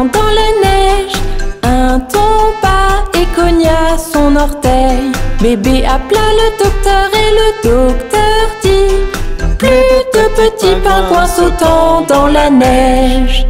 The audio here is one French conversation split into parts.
sautant dans la neige. Un tomba et cogna son orteil. Bébé appela le docteur et le docteur dit: plus de petits pingouins sautant dans la neige.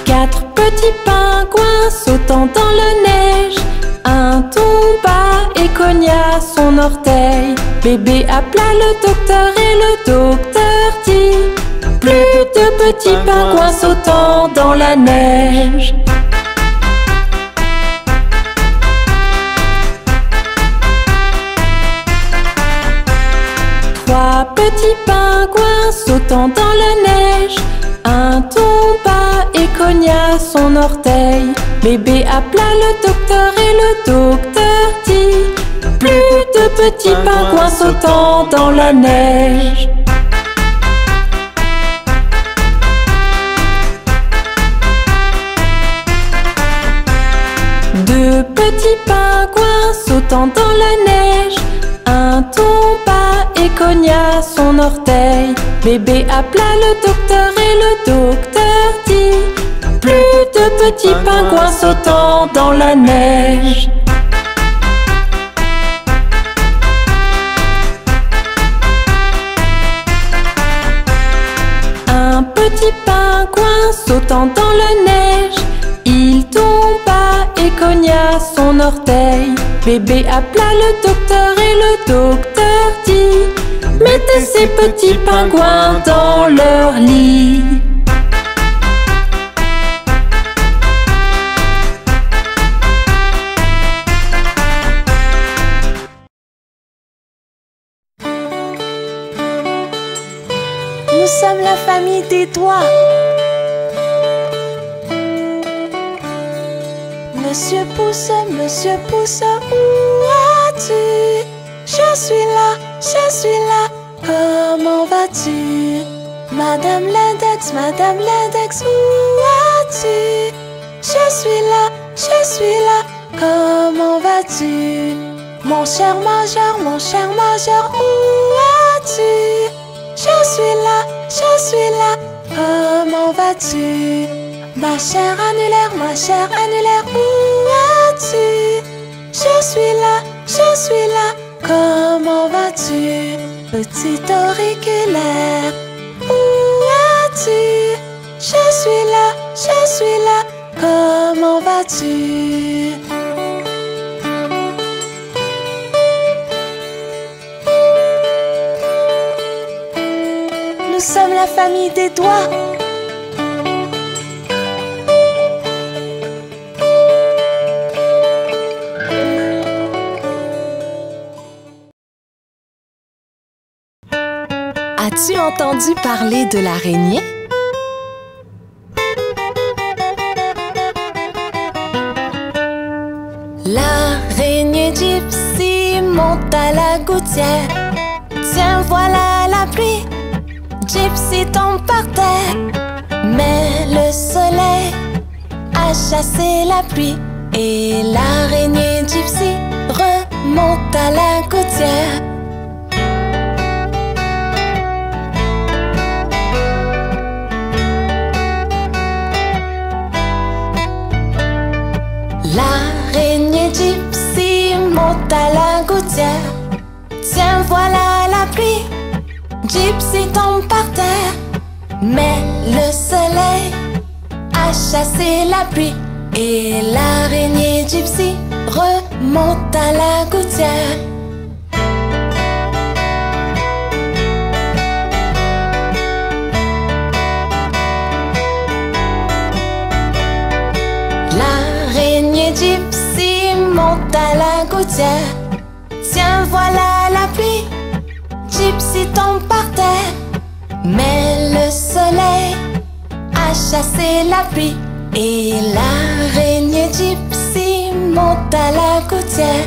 Quatre petits pingouins sautant dans la neige. Un tomba et cogna son orteil. Bébé appela le docteur et le docteur dit: plus de petits pingouins sautant dans la neige. Trois petits pingouins sautant dans la neige. Un tomba et cogna son orteil. Bébé appela le docteur et le docteur dit: plus de petits pingouins sautant dans la neige. Deux petits pingouins sautant dans la neige. Un tomba et cogna son orteil. Bébé appela le docteur et le docteur dit: plus de petits pingouins sautant dans la neige. Un petit pingouin sautant dans la neige. Il tomba et cogna son orteil. Bébé appela le docteur et le docteur dit: mettez ces petits pingouins dans leur lit. Nous sommes la famille des doigts. Monsieur Pouce, où as-tu? Je suis là, comment vas-tu? Madame l'index, où as-tu? Je suis là, comment vas-tu? Mon cher major, où as-tu? Je suis là, comment vas-tu? Ma chère annulaire, où as-tu? Je suis là, comment vas-tu? Petit auriculaire, où es-tu? Je suis là, comment vas-tu? Nous sommes la famille des doigts. As-tu entendu parler de l'araignée? L'araignée Gypsy monte à la gouttière. Tiens, voilà la pluie. Gypsy tombe par terre. Mais le soleil a chassé la pluie. Et l'araignée Gypsy remonte à la gouttière. L'araignée Gypsy monte à la gouttière. Tiens, voilà la pluie. Gypsy tombe par terre. Mais le soleil a chassé la pluie. Et l'araignée Gypsy remonte à la gouttière. L'araignée Gypsy monte à la gouttière. Tiens, voilà la pluie. Gypsy tombe par terre. Mais le soleil a chassé la pluie. Et l'araignée Gypsy monte à la gouttière.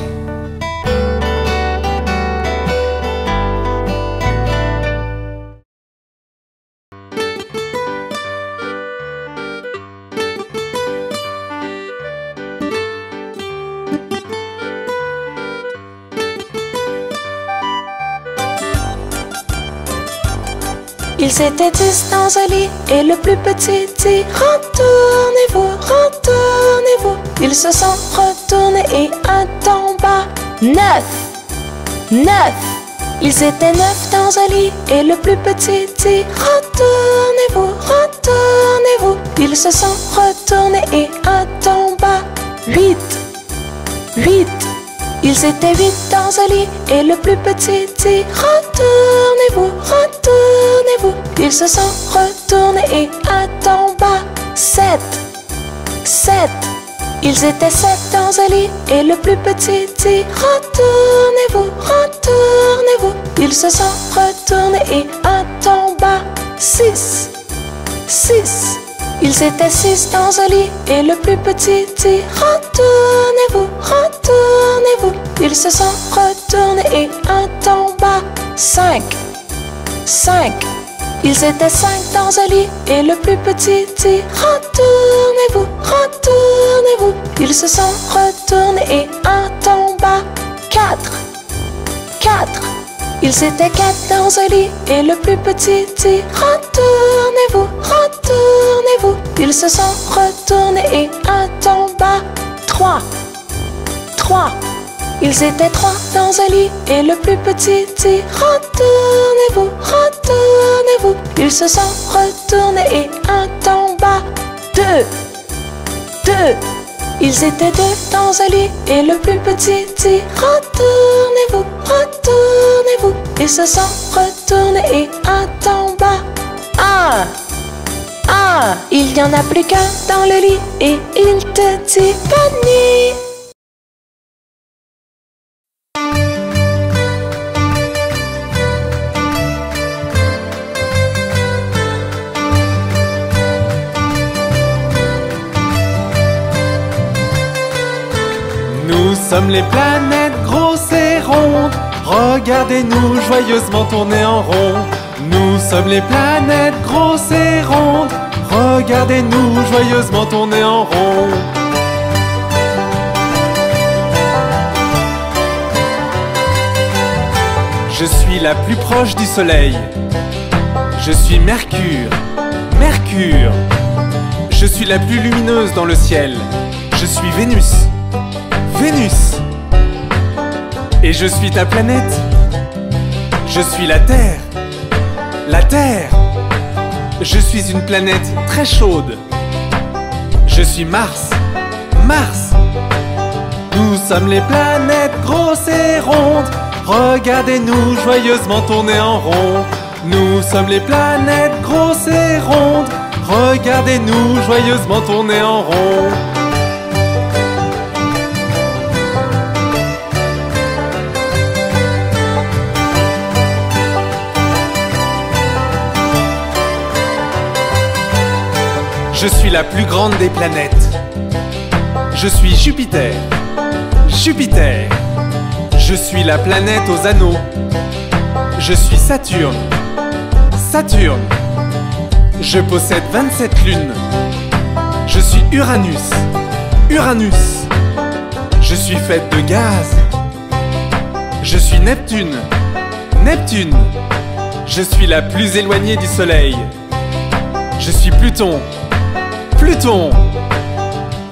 Ils étaient 10 dans un lit et le plus petit dit retournez-vous, retournez-vous. Ils se sont retournés et un tomba. 9. 9. Ils étaient 9 dans un lit et le plus petit dit retournez-vous, retournez-vous. Ils se sont retournés et un tomba. 8. 8. Ils étaient 8 dans un lit et le plus petit dit retournez-vous, retournez-vous. Ils se sont retournés et un tomba. 7. 7. Ils étaient 7 dans un lit et le plus petit dit retournez-vous, retournez-vous. Ils se sont retournés et un tomba. 6. 6. Ils étaient 6 dans un lit et le plus petit dit retournez-vous, retournez-vous. Ils se sont retournés et un tomba. 5. 5. Ils étaient 5 dans un lit et le plus petit dit retournez-vous, retournez-vous. Ils se sont retournés et un tomba. 4. 4. Ils étaient 4 dans un lit et le plus petit dit retournez-vous, retournez-vous. Ils se sont retournés et un tomba. 3. 3. Ils étaient 3 dans un lit et le plus petit dit retournez-vous, retournez-vous. Ils se sont retournés et un tomba. 2. 2. Ils étaient 2 dans un lit et le plus petit dit retournez-vous, retournez-vous. Ils se sont retournés et un tomba. 1. 1. Il n'y en a plus qu'un dans le lit et il te dit bonne nuit. Nous sommes les planètes grosses et rondes. Regardez-nous joyeusement tourner en rond. Nous sommes les planètes grosses et rondes. Regardez-nous joyeusement tourner en rond. Je suis la plus proche du Soleil. Je suis Mercure. Mercure. Je suis la plus lumineuse dans le ciel. Je suis Vénus. Vénus. Et je suis ta planète. Je suis la Terre. La Terre. Je suis une planète très chaude. Je suis Mars. Mars. Nous sommes les planètes grosses et rondes. Regardez-nous joyeusement tourner en rond. Nous sommes les planètes grosses et rondes. Regardez-nous joyeusement tourner en rond. Je suis la plus grande des planètes. Je suis Jupiter. Jupiter. Je suis la planète aux anneaux. Je suis Saturne. Saturne. Je possède 27 lunes. Je suis Uranus. Uranus. Je suis faite de gaz. Je suis Neptune. Neptune. Je suis la plus éloignée du Soleil. Je suis Pluton. Pluton.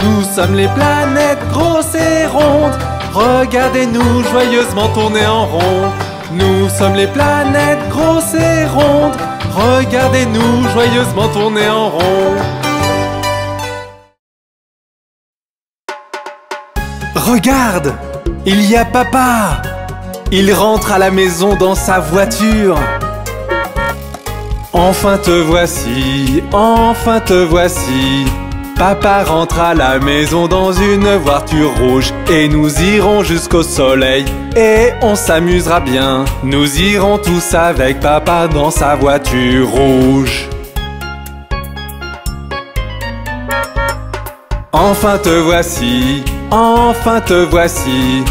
Nous sommes les planètes grosses et rondes. Regardez-nous joyeusement tourner en rond. Nous sommes les planètes grosses et rondes. Regardez-nous joyeusement tourner en rond. Regarde, il y a papa. Il rentre à la maison dans sa voiture. Enfin te voici, enfin te voici. Papa rentre à la maison dans une voiture rouge. Et nous irons jusqu'au soleil et on s'amusera bien. Nous irons tous avec papa dans sa voiture rouge. Enfin te voici, enfin te voici.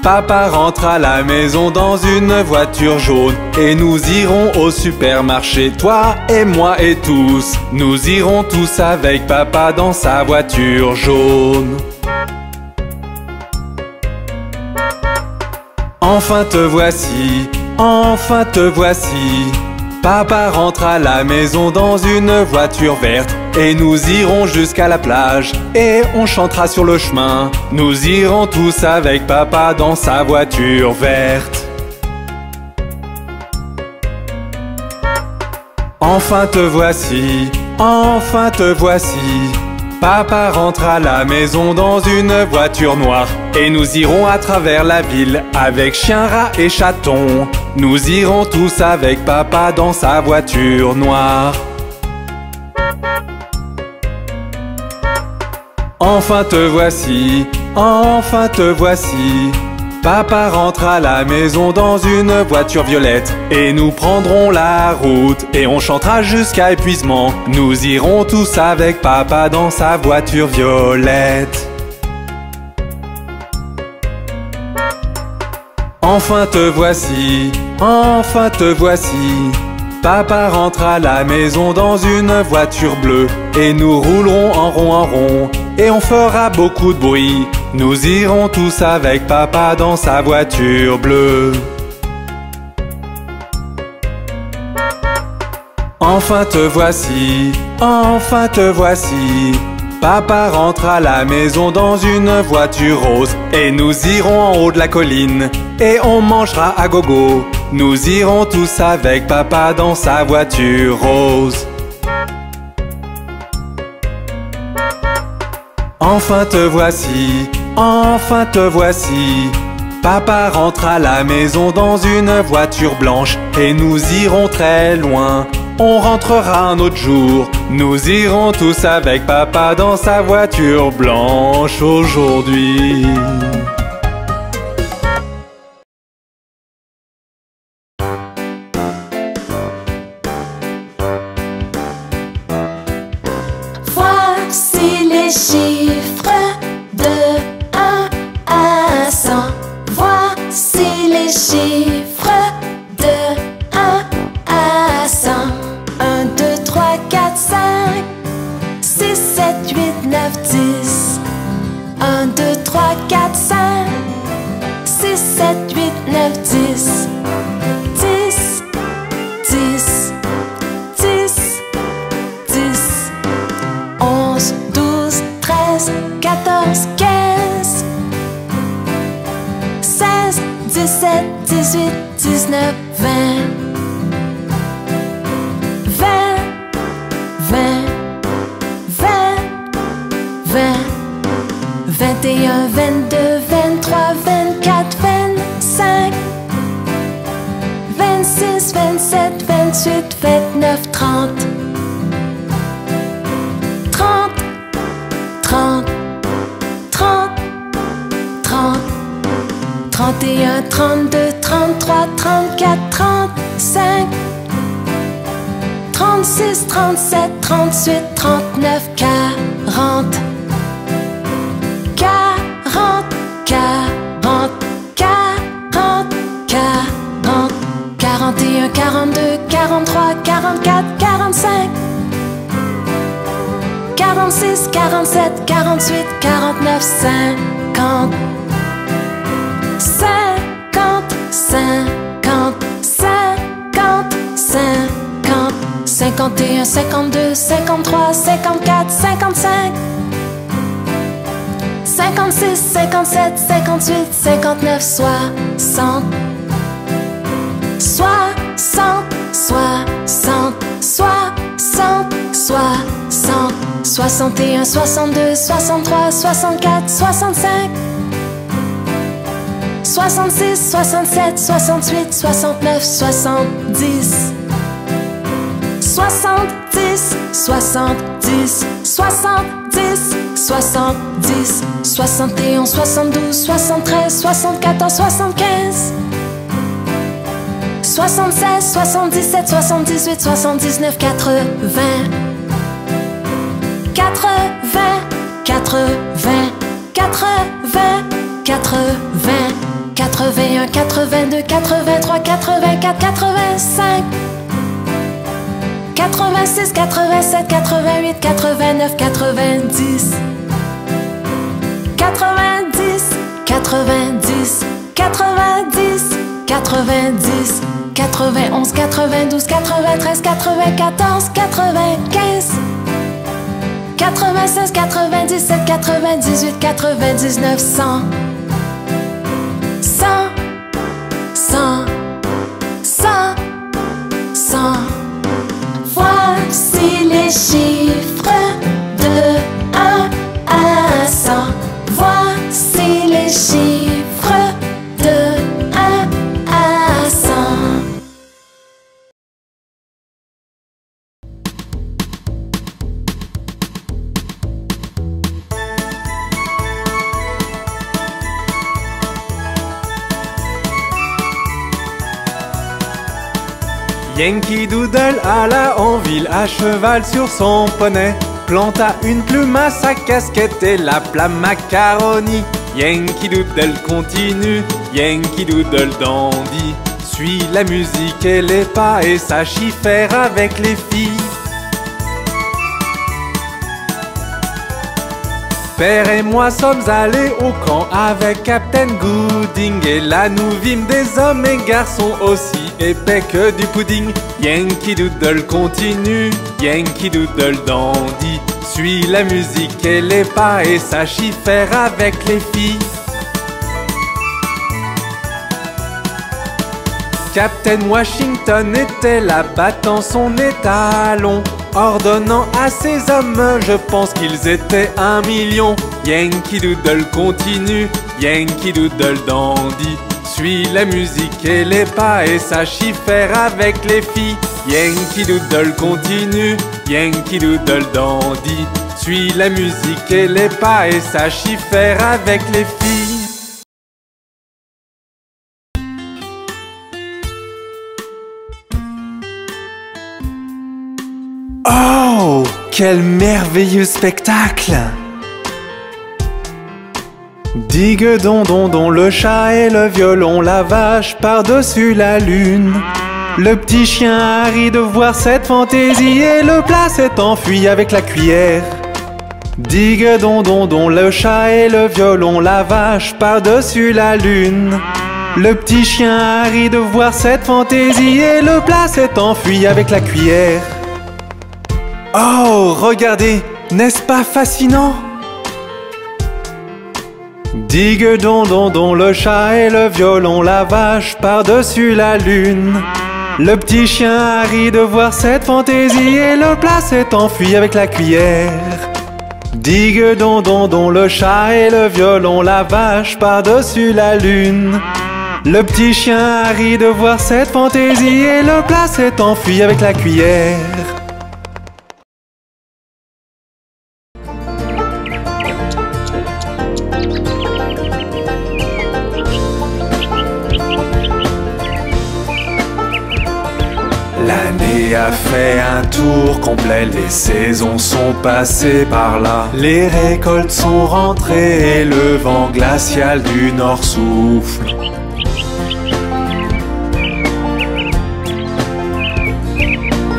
Papa rentre à la maison dans une voiture jaune. Et nous irons au supermarché, toi et moi et tous. Nous irons tous avec papa dans sa voiture jaune. Enfin te voici, enfin te voici. Papa rentre à la maison dans une voiture verte. Et nous irons jusqu'à la plage et on chantera sur le chemin. Nous irons tous avec papa dans sa voiture verte. Enfin te voici, enfin te voici. Papa rentre à la maison dans une voiture noire. Et nous irons à travers la ville avec chien, rat et chaton. Nous irons tous avec papa dans sa voiture noire. Enfin te voici, enfin te voici. Papa rentre à la maison dans une voiture violette. Et nous prendrons la route et on chantera jusqu'à épuisement. Nous irons tous avec papa dans sa voiture violette. Enfin te voici, enfin te voici. Papa rentre à la maison dans une voiture bleue. Et nous roulerons en rond et on fera beaucoup de bruit. Nous irons tous avec papa dans sa voiture bleue. Enfin te voici, enfin te voici. Papa rentre à la maison dans une voiture rose. Et nous irons en haut de la colline et on mangera à gogo. Nous irons tous avec papa dans sa voiture rose. Enfin te voici, enfin te voici. Papa rentre à la maison dans une voiture blanche. Et nous irons très loin, on rentrera un autre jour. Nous irons tous avec papa dans sa voiture blanche aujourd'hui. Voici les chiffres de 1 à 100. Voici les chiffres de 1 à 100. 1, 2, 3, 4, 5, 6, 7, 8, 9, 10. 1, 2, 3, 4, 5, 6, 7, 8, 9, 10. 10, 10, 10, 10. 11, 12, 13, 14, 15, 16, 17, 18, 19, 20. 20, 20, 20, 20, 21, 22, 23, 24, 25, 26, 27, 28, 29, 30. 30, 30, 30, 30, 31, 32, 33, 34, 35, 36, 37, 38, 39, 40. 40, 40, 40, 40, 41, 42, 43, 44, 45, 46, 47, 48, 49, 50. 50, 50, 50, 50, 51, 52, 53, 54, 55, 56, 57, 58, 59, 60. 60, 60, 60, 60, 61, 62, 63, 64, 65, 66, 67, 68, 69, 70. 70, 70, 70, 70, 71, 72, 73, 74, 75, 76, 77, 78, 79, 80, 80, 80, 80, 80, 81, 82, 83, 84, 85, 86, 87, 88, 89, 90, 90, 90, 90, 90, 91, 92, 93, 94, 95, 96, 97, 98, 99, 100, 100, 100, 100, 100. Voici les chiffres de 1 à 100. Voici les chiffres de 1 à 100. Yankee Doodle alla en ville à cheval sur son poney, planta une plume à sa casquette et l'appela Macaroni. Yankee Doodle continue, Yankee Doodle dandy, suit la musique et les pas et sache y faire avec les filles. Père et moi sommes allés au camp avec Captain Gooding, et là nous vîmes des hommes et garçons aussi épais que du pudding. Yankee Doodle continue, Yankee Doodle dandy, suit la musique et les pas et sache y faire avec les filles. Captain Washington était là battant son étalon, ordonnant à ses hommes, je pense qu'ils étaient 1 million. Yankee Doodle continue, Yankee Doodle dandy, suit la musique et les pas et sache y faire avec les filles. Yankee Doodle continue, Yankee Doodle dandy, suit la musique et les pas et sache y faire avec les filles. Oh, quel merveilleux spectacle! Digue-don-don-don, le chat et le violon, la vache par-dessus la lune. Le petit chien a ri de voir cette fantaisie et le plat s'est enfui avec la cuillère. Digue-don-don-don, le chat et le violon, la vache par-dessus la lune. Le petit chien a ri de voir cette fantaisie et le plat s'est enfui avec la cuillère. Oh, regardez, n'est-ce pas fascinant? Digue-don-don-don, le chat et le violon, la vache par-dessus la lune. Le petit chien a ri de voir cette fantaisie et le plat s'est enfui avec la cuillère. Digue-don-don-don, le chat et le violon, la vache par-dessus la lune. Le petit chien a ri de voir cette fantaisie et le plat s'est enfui avec la cuillère. L'année a fait un tour complet, les saisons sont passées par là. Les récoltes sont rentrées et le vent glacial du nord souffle.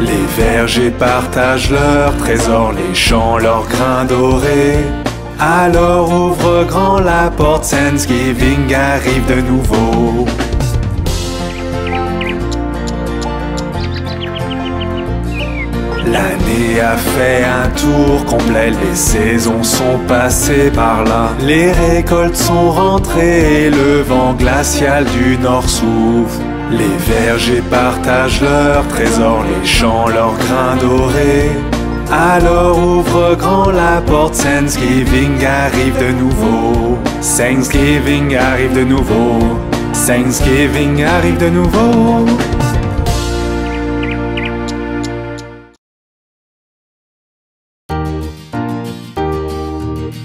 Les vergers partagent leurs trésors, les champs leurs grains dorés. Alors ouvre grand la porte, Thanksgiving arrive de nouveau. L'année a fait un tour complet, les saisons sont passées par là. Les récoltes sont rentrées et le vent glacial du nord souffle. Les vergers partagent leurs trésors, les champs leurs grains dorés. Alors ouvre grand la porte, Thanksgiving arrive de nouveau. Thanksgiving arrive de nouveau. Thanksgiving arrive de nouveau.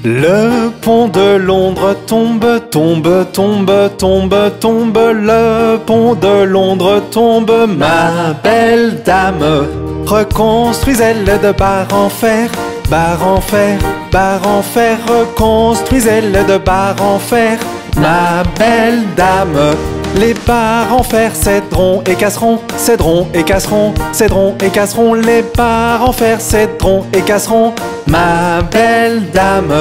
Le pont de Londres tombe, tombe, tombe, tombe, tombe. Le pont de Londres tombe, ma belle dame. Reconstruisez-le de barre en fer, barre en fer, barre en fer. Reconstruisez-le de barre en fer, ma belle dame. Les barres en fer céderont et casseront, céderont et casseront, céderont et casseront. Les barres en fer céderont et casseront, Ma belle dame,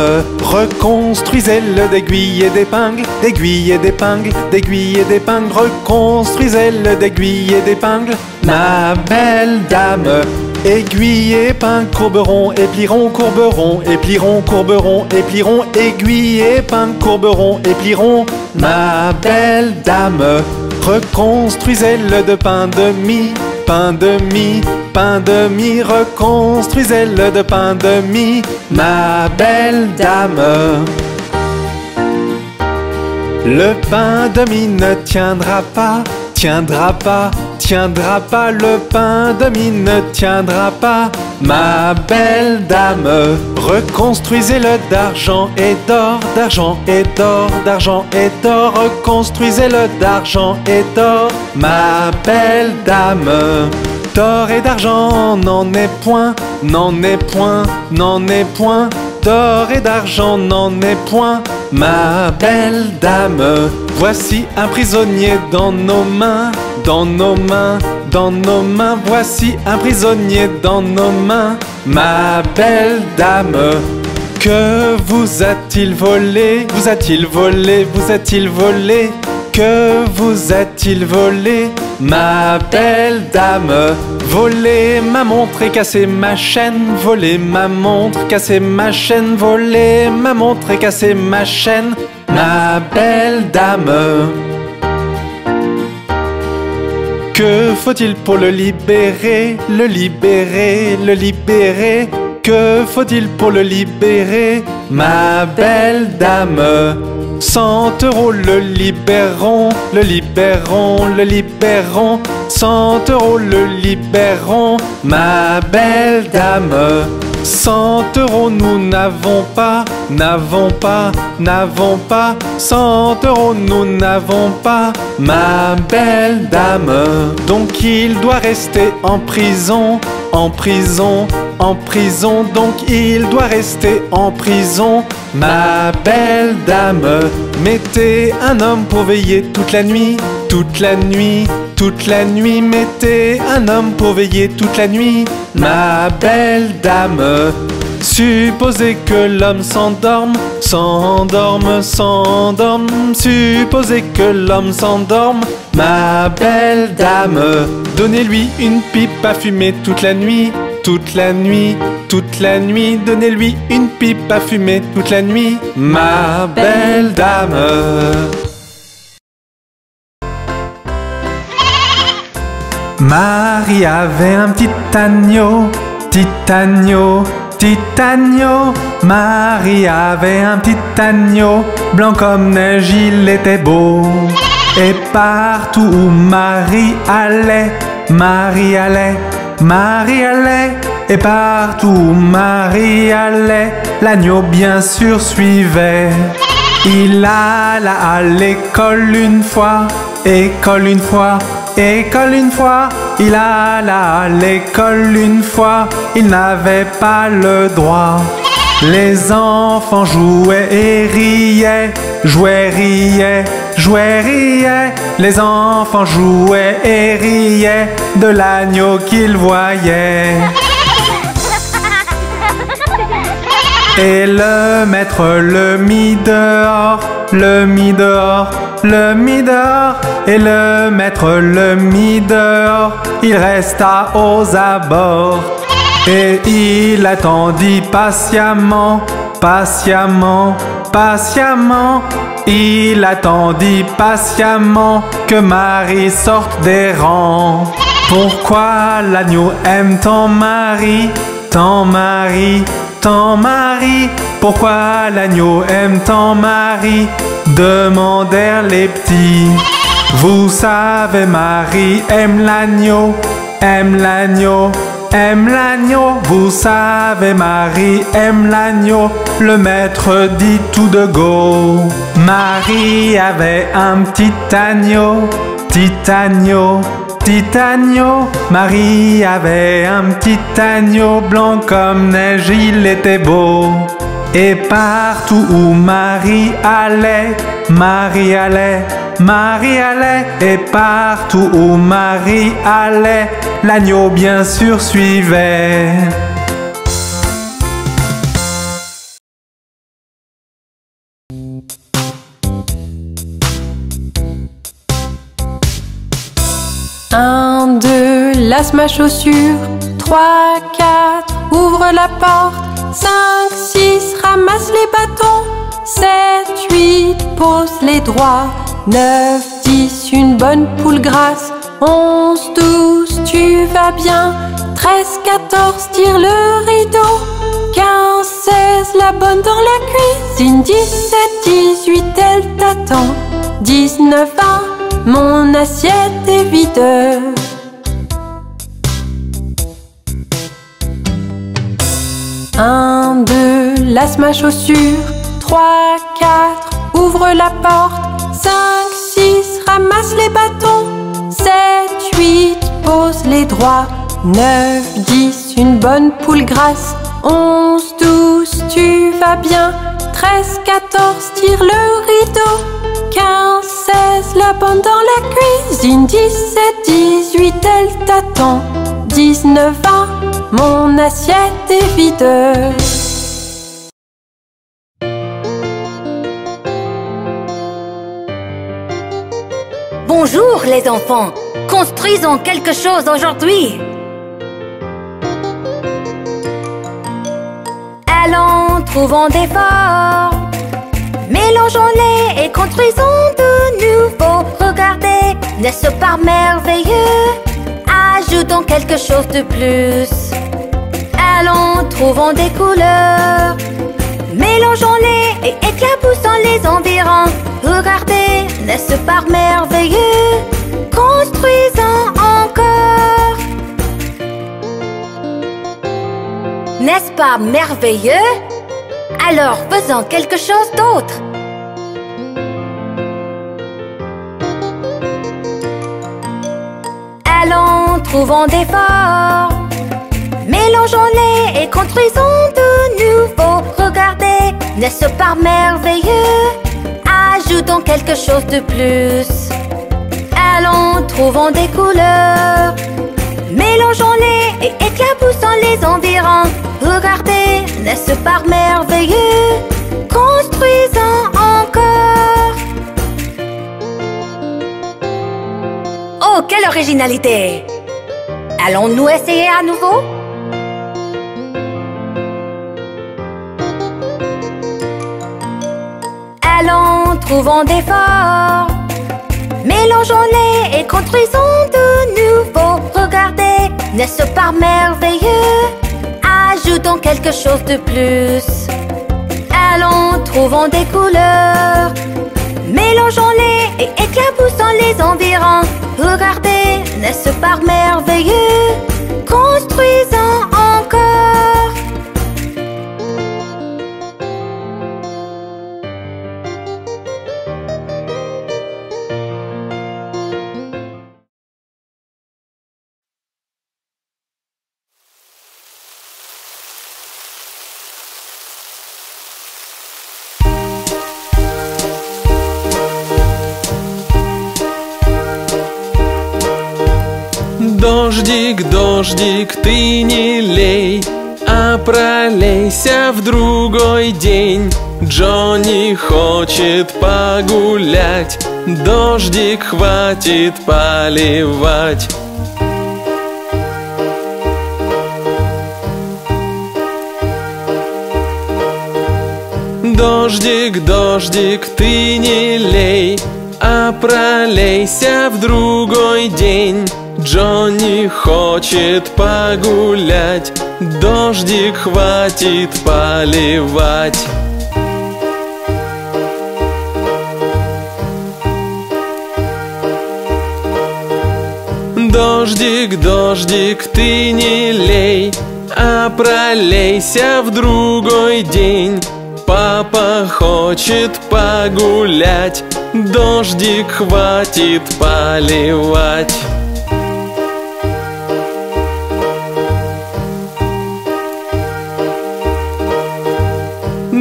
reconstruisez-le d'aiguilles et d'épingles, d'aiguilles et d'épingles, d'aiguilles et d'épingles, reconstruisez-le d'aiguilles et d'épingles. Ma belle dame, aiguille, épingle, courberont et plieront, courberont et plieront, courberont et plieront, aiguille, épingle, courberont et plieront. Ma belle dame, reconstruisez-le de pain de mie, pain de mie, pain de mie, reconstruisez-le de pain de mie, ma belle dame. Le pain de mie ne tiendra pas, tiendra pas, tiendra pas, le pain de mie ne tiendra pas, ma belle dame. Reconstruisez-le d'argent et d'or, d'argent et d'or, d'argent et d'or, reconstruisez-le d'argent et d'or, ma belle dame. D'or et d'argent n'en est point, n'en est point, n'en est point, d'or et d'argent n'en est point, ma belle dame. Voici un prisonnier dans nos mains, dans nos mains, dans nos mains, voici un prisonnier dans nos mains, ma belle dame. Que vous a-t-il volé? Vous a-t-il volé? Vous a-t-il volé? Que vous a-t-il volé, ma belle dame? Voler ma montre et casser ma chaîne, voler ma montre, casser ma chaîne, voler ma montre et casser ma chaîne, ma belle dame. Que faut-il pour le libérer, le libérer, le libérer? Que faut-il pour le libérer, ma belle dame? 100 € le libérons, le libérons, le libérons, 100 € le libérons, ma belle dame. 100 € nous n'avons pas, n'avons pas, n'avons pas, 100 € nous n'avons pas, ma belle dame. Donc il doit rester en prison, en prison, en prison, donc il doit rester en prison, ma belle dame. Mettez un homme pour veiller toute la nuit, toute la nuit, toute la nuit, mettez un homme pour veiller toute la nuit, ma belle dame. Supposez que l'homme s'endorme, s'endorme, s'endorme, supposez que l'homme s'endorme, ma belle dame. Donnez-lui une pipe à fumer toute la nuit, toute la nuit, toute la nuit, donnez-lui une pipe à fumer toute la nuit, ma belle dame. Marie avait un petit agneau, petit agneau, petit agneau. Marie avait un petit agneau, blanc comme neige, il était beau. Et partout où Marie allait, Marie allait, Marie allait. Et partout où Marie allait, l'agneau bien sûr suivait. Il alla à l'école une fois, école une fois, école une fois. Il alla à l'école une fois, il n'avait pas le droit. Les enfants jouaient et riaient, jouaient, riaient, jouaient, riaient. Les enfants jouaient et riaient de l'agneau qu'ils voyaient. Et le maître le mit dehors, le mit dehors, le mit dehors. Et le maître le mit dehors, il resta aux abords. Et il attendit patiemment, patiemment, patiemment. Il attendit patiemment que Marie sorte des rangs. Pourquoi l'agneau aime tant Marie, tant Marie, tant Marie? Pourquoi l'agneau aime tant Marie? Demandèrent les petits. Vous savez, Marie aime l'agneau, aime l'agneau, aime l'agneau. Vous savez, Marie aime l'agneau. Le maître dit tout de go. Marie avait un petit agneau, petit agneau, petit agneau. Marie avait un petit agneau blanc comme neige, il était beau. Et partout où Marie allait, Marie allait, Marie allait. Et partout où Marie allait, l'agneau bien sûr suivait. 1, 2, lasse ma chaussure. 3, 4, ouvre la porte. 5, 6, ramasse les bâtons. 7, 8, pose les droits. 9, 10, une bonne poule grasse. 11, 12, tu vas bien. 13, 14, tire le rideau. 15, 16, la bonne dans la cuisine. 17, 18, elle t'attend. 19, 20, mon assiette est vide. 1, 2, lasse ma chaussure. 3, 4, ouvre la porte. 5, 6, ramasse les bâtons. 7, 8, pose les droits. 9, 10, une bonne poule grasse. 11, 12, tu vas bien. 13, 14, tire le rideau. 15, 16, la bonne dans la cuisine. 17, 18, elle t'attend. 19, 20, mon assiette est vide. Bonjour les enfants, construisons quelque chose aujourd'hui. Allons, trouvons des formes, mélangeons-les et construisons de nouveau. Regardez, n'est-ce pas merveilleux? Ajoutons quelque chose de plus. Allons, trouvons des couleurs, mélangeons-les et éclaboussons les environs. Regardez, n'est-ce pas merveilleux? Construisons encore. N'est-ce pas merveilleux? Alors faisons quelque chose d'autre. Allons, trouvons des formes, mélangeons-les et construisons de nouveau. Regardez, n'est-ce pas merveilleux? Ajoutons quelque chose de plus. Allons, trouvons des couleurs, mélangeons-les et éclaboussons les environs. Regardez, n'est-ce pas merveilleux? Construisons encore. Oh, quelle originalité! Allons-nous essayer à nouveau? Allons, trouvons des formes, mélangeons-les et construisons de nouveau. Regardez, n'est-ce pas merveilleux? Ajoutons quelque chose de plus. Allons, trouvons des couleurs, mélangeons-les et éclaboussons les environs. Regardez, n'est-ce pas merveilleux? Construisons encore. Дождик, дождик, ты не лей, а пролейся в другой день. Джонни хочет погулять, дождик хватит поливать. Дождик, дождик, ты не лей, а пролейся в другой день. Джонни хочет погулять, дождик хватит поливать. Дождик, дождик, ты не лей, а пролейся в другой день. Папа хочет погулять, дождик хватит поливать.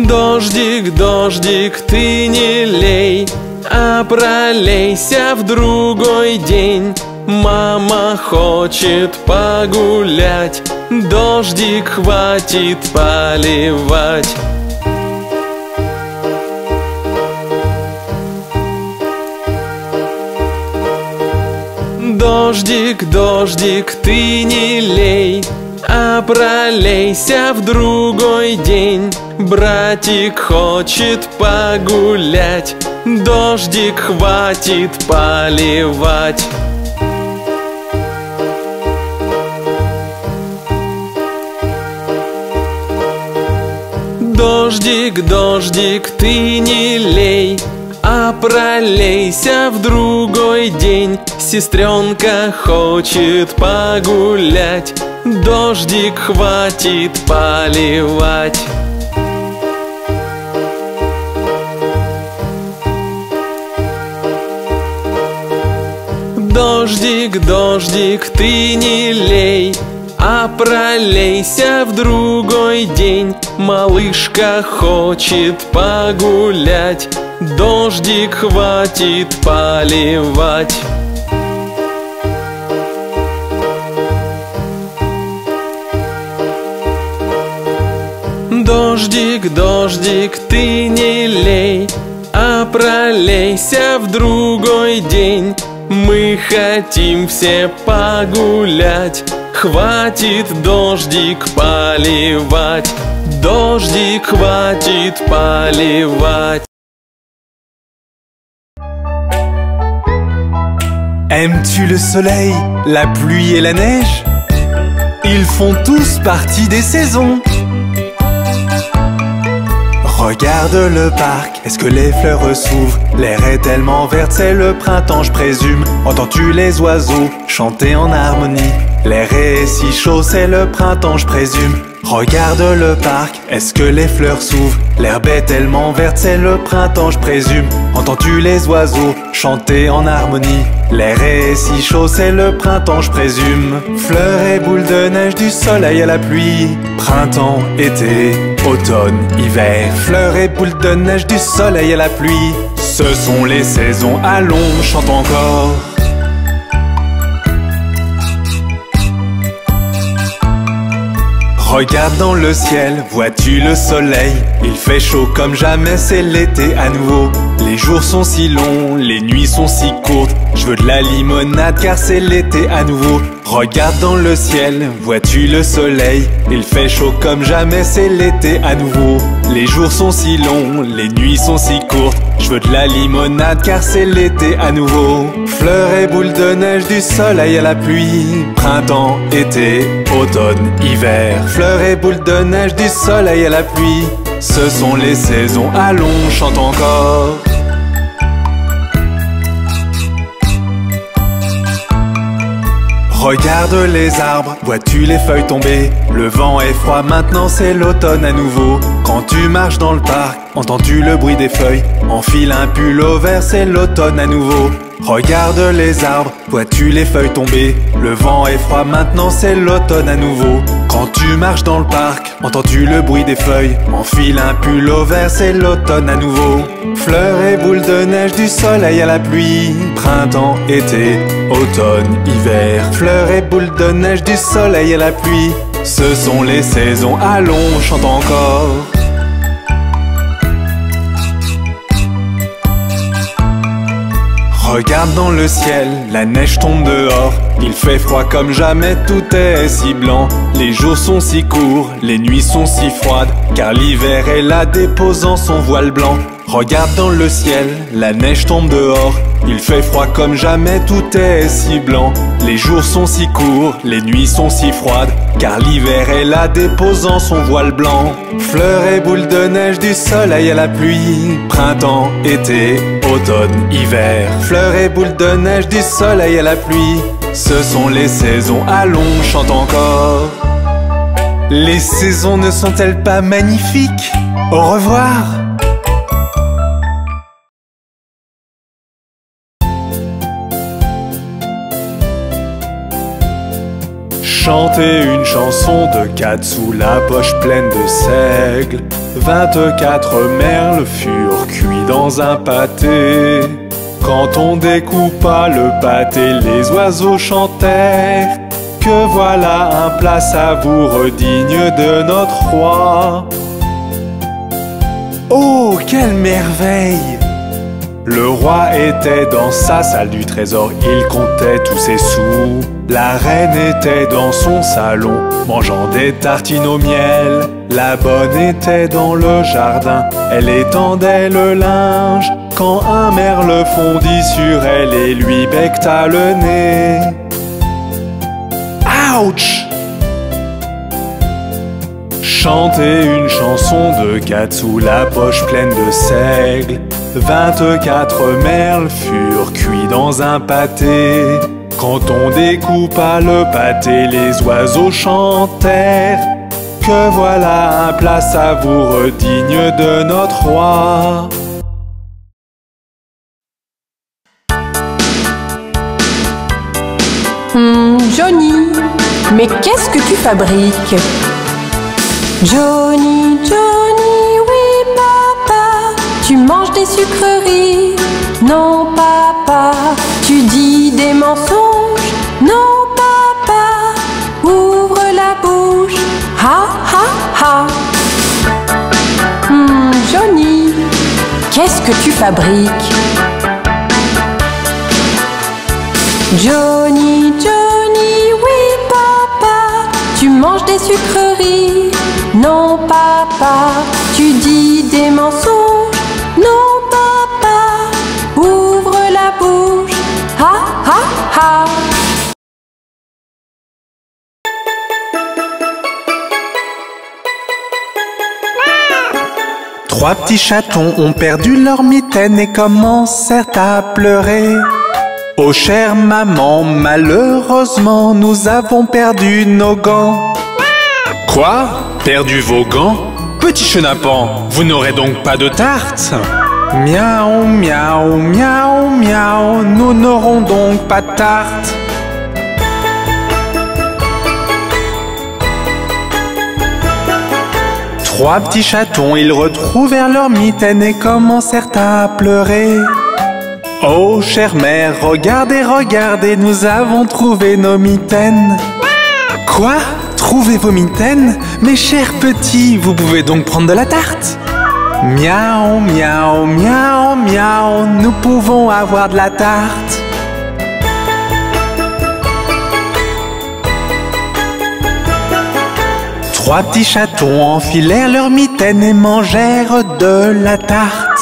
Дождик, дождик, ты не лей, а пролейся в другой день. Мама хочет погулять, дождик хватит поливать. Дождик, ты не лей, а пролейся в другой день. Братик хочет погулять, дождик, хватит поливать. Дождик, ты не лей, а пролейся в другой день. Сестренка хочет погулять, дождик, хватит поливать. Дождик, ты не лей, а пролейся в другой день. Малышка хочет погулять, дождик, хватит поливать. Дождик, ты не лей, а пролейся в другой день. Мы хотим все погулять, хватит дождик поливать. Дождик, хватит поливать. Aimes-tu le soleil, la pluie et la neige? Ils font tous partie des saisons. Regarde le parc, est-ce que les fleurs s'ouvrent? L'air est tellement vert, c'est le printemps, je présume. Entends-tu les oiseaux chanter en harmonie? L'air est si chaud, c'est le printemps, je présume. Regarde le parc, est-ce que les fleurs s'ouvrent? L'herbe est tellement verte, c'est le printemps, je présume. Entends-tu les oiseaux chanter en harmonie? L'air est si chaud, c'est le printemps, je présume. Fleurs et boules de neige, du soleil à la pluie. Printemps, été, automne, hiver. Fleurs et boules de neige, du soleil à la pluie. Ce sont les saisons, allons, chante encore. Regarde dans le ciel, vois-tu le soleil? Il fait chaud comme jamais, c'est l'été à nouveau. Les jours sont si longs, les nuits sont si courtes. Je veux de la limonade car c'est l'été à nouveau. Regarde dans le ciel, vois-tu le soleil? Il fait chaud comme jamais, c'est l'été à nouveau. Les jours sont si longs, les nuits sont si courtes. Je veux de la limonade car c'est l'été à nouveau. Fleurs et boules de neige, du soleil à la pluie. Printemps, été, automne, hiver. Fleurs et boules de neige, du soleil à la pluie. Ce sont les saisons, allons, chante encore. Regarde les arbres, vois-tu les feuilles tomber? Le vent est froid, maintenant c'est l'automne à nouveau. Quand tu marches dans le parc, entends-tu le bruit des feuilles? Enfile un pull au vert, c'est l'automne à nouveau. Regarde les arbres, vois-tu les feuilles tomber? Le vent est froid, maintenant c'est l'automne à nouveau. Quand tu marches dans le parc, entends-tu le bruit des feuilles? Enfile un pull au vert, c'est l'automne à nouveau. Fleurs et boules de neige, du soleil à la pluie. Printemps, été, automne, hiver. Fleurs et boules de neige, du soleil à la pluie. Ce sont les saisons, allons, chante encore. Regarde dans le ciel, la neige tombe dehors. Il fait froid comme jamais, tout est si blanc. Les jours sont si courts, les nuits sont si froides, car l'hiver est là déposant son voile blanc. Regarde dans le ciel, la neige tombe dehors. Il fait froid comme jamais, tout est si blanc. Les jours sont si courts, les nuits sont si froides, car l'hiver est là déposant son voile blanc. Fleurs et boules de neige, du soleil à la pluie. Printemps, été, automne, hiver. Fleurs et boules de neige, du soleil à la pluie. Ce sont les saisons, allons, chante encore. Les saisons ne sont-elles pas magnifiques? Au revoir. Chanter une chanson de 4 sous la poche pleine de seigle. 24 merles furent cuits dans un pâté. Quand on découpa le pâté, les oiseaux chantèrent que voilà un plat savoureux digne de notre roi. Oh, quelle merveille! Le roi était dans sa salle du trésor, il comptait tous ses sous. La reine était dans son salon, mangeant des tartines au miel. La bonne était dans le jardin, elle étendait le linge, quand un merle fondit sur elle et lui becqueta le nez. Ouch! Chanter une chanson de Katsu, la poche pleine de seigle. 24 merles furent cuits dans un pâté. Quand on découpa le pâté, les oiseaux chantèrent que voilà un plat savoureux digne de notre roi. Johnny, mais qu'est-ce que tu fabriques? Johnny, Johnny, oui papa, tu manges des sucreries? Non papa, tu dis des mensonges? Non papa, ouvre la bouche, ha ha ha. Johnny, qu'est-ce que tu fabriques? Johnny, Johnny, oui papa, tu manges des sucreries? Non papa, tu dis des mensonges? Non papa, ouvre la bouche, ha ha ha. Trois petits chatons ont perdu leur mitaine et commencèrent à pleurer. Oh chère maman, malheureusement, nous avons perdu nos gants. Quoi? Perdu vos gants? Petit chenapan, vous n'aurez donc pas de tarte? Miaou, miaou, miaou, miaou, nous n'aurons donc pas de tarte. Trois petits chatons, ils retrouvèrent leur mitaine et commencèrent à pleurer. Oh chère mère, regardez, regardez, nous avons trouvé nos mitaines. Quoi? Trouver vos mitaines? Mes chers petits, vous pouvez donc prendre de la tarte? Miaou, miaou, miaou, miaou, nous pouvons avoir de la tarte. Trois petits chatons enfilèrent leurs mitaines et mangèrent de la tarte.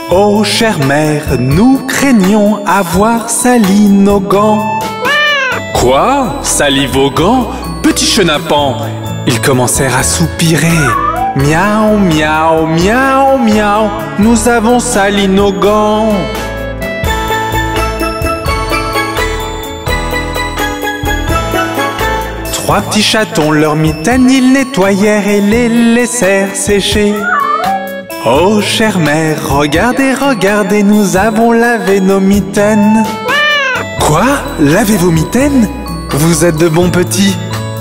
Oh chère mère, nous craignons avoir sali nos gants. Quoi? Sali vos gants? Petit chenapan, ils commencèrent à soupirer. Miaou, miaou, miaou, miaou, nous avons sali nos gants. Trois petits chatons, leurs mitaines, ils nettoyèrent et les laissèrent sécher. Oh chère mère, regardez, regardez, nous avons lavé nos mitaines. Quoi? Laver vos mitaines? Vous êtes de bons petits.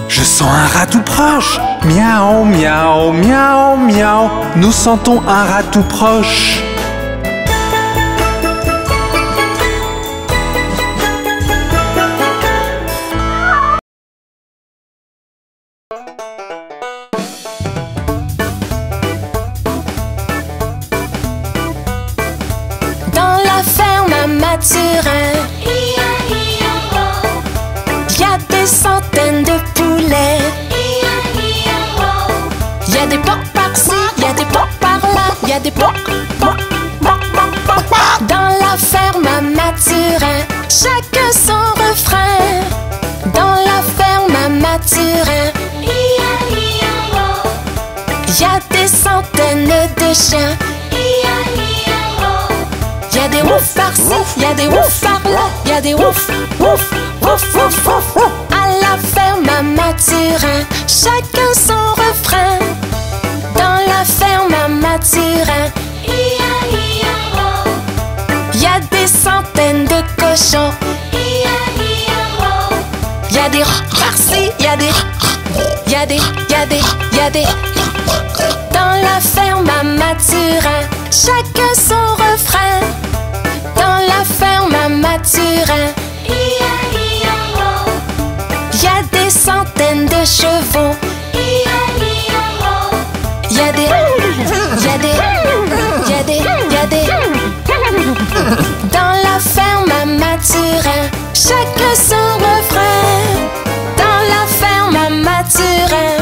Je sens un rat tout proche. Miaou, miaou, miaou, miaou, nous sentons un rat tout proche. Il y a des centaines de poulets. Il y a des porcs par-ci, il y a des porcs par-là, il y a des porcs. Dans la ferme à Mathurin, chacun son refrain. Dans la ferme à Mathurin, il y a des centaines de chiens. Il y a des ouf par-ci, il y a des ouf par-là, il y a des ouf, ouf, ouf, ouf, ouf. À la ferme à Mathurin, chacun son refrain. Dans la ferme à Mathurin, il y a des centaines de cochons. Il y a des par-ci, il y a des, il y a des, il y a des, il y a des. Dans la ferme à Mathurin, chacun son refrain. Dans la ferme à Mathurin, il y a des centaines de chevaux. Il y a des, il y a des, il y a des, il y a des. Dans la ferme à Mathurin, chacun son refrain. Dans la ferme à Mathurin,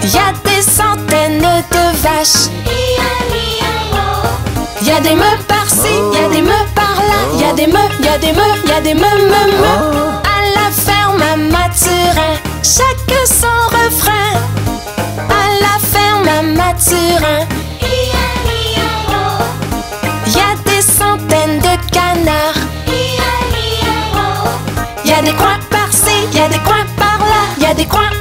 il y a des centaines de vaches. Il y a des meules par-ci, il y a des meules par-là. Il y a des meules, il y a des meules, il y a des meules. À la ferme à Mathurin, chacun son refrain. À la ferme à Mathurin, il y a des centaines de canards. Il y a des coins par-ci, il y a des coins par-là. Il y a des coins,